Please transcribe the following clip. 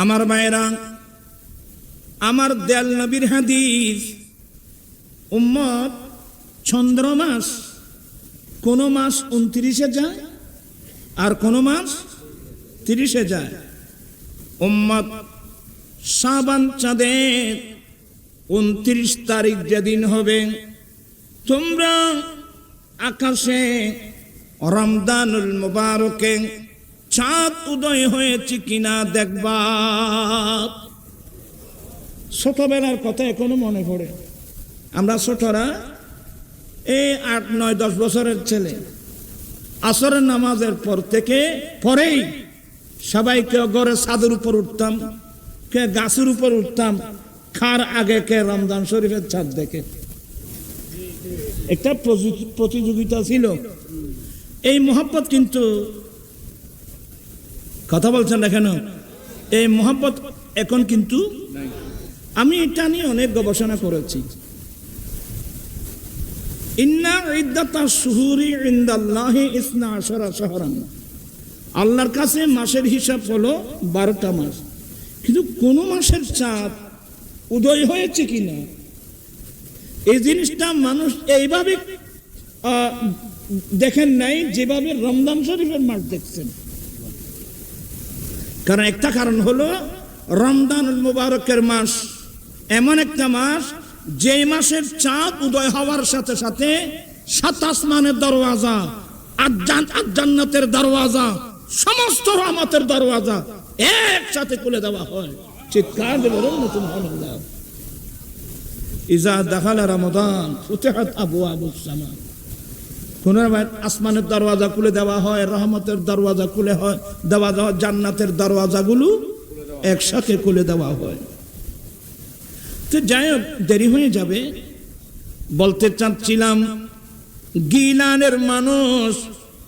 আমার মায়েরা, আমার দয়াল নবীর হাদিস, উম্মত চন্দ্রমাস কোন মাস 29-এ যায় আর কোন মাস 30-এ যায়। উম্মত শাবান চাঁদের 29 তারিখ যেদিন হবে, তোমরা আকাশে রমজানুল মুবারকে চাঁদ উদয় হয়েছে কিনা দেখবা। ছোটবেলার কথা এখনো মনে পড়ে। আমরা ছোটরা এই 8, 9, 10 বছরের ছেলে আসরের নামাজের পর থেকে পরেই সবাই কেউ ঘরে ছাদের উপর উঠতাম, কে গাছের উপর উঠতাম, খার আগে কে রমজান শরীফের চাঁদ দেখে। একটা প্রতিযোগিতা ছিল। এই মোহাব্বত কিন্তু, কথা বলছেন না কেন, এই মোহাব্বত এখন কিন্তু আমি এটা নিয়ে অনেক গবেষণা করেছি। ইন্না ইদ্দাতাশ শুহুরি ইনদাল্লাহি 12 শাহরান, আল্লাহর কাছে মাসের হিসাব হলো 12টা মাস, কিন্তু কোন মাসের চাঁদ উদয় হয়েছে কিনা এই জিনিসটা মানুষ এইভাবে দেখেন নাই যেভাবে রমজান শরীফের মাস দেখছেন। কারণ একটা কারণ হলো রমজানুল মুবারকের মাস এমন একটা মাস যে মাসের চাঁদ উদয় হওয়ার সাথে সাথে 7 আসমানের দরওয়াজা, 8 জান্নাতের দরওয়াজা, সমস্ত রহমতের দরওয়াজা একসাথে খুলে দেওয়া হয়। চিৎকার দিয়ে বলুন না সুবহানাল্লাহ। ইজা দাখালা রমাদান ফুতিহাত আবওয়াবুস সামা, পুনরায় আসমানের দরওয়াজা খুলে দেওয়া হয়, রহমতের দরওয়াজা খুলে দেওয়া হয়, জান্নাতের দরওয়াজাগুলো একসাথে খুলে দেওয়া হয়। তো যাই হোক, দেরি হয়ে যাবে। বলতে চাচ্ছিলাম, গিলানের মানুষ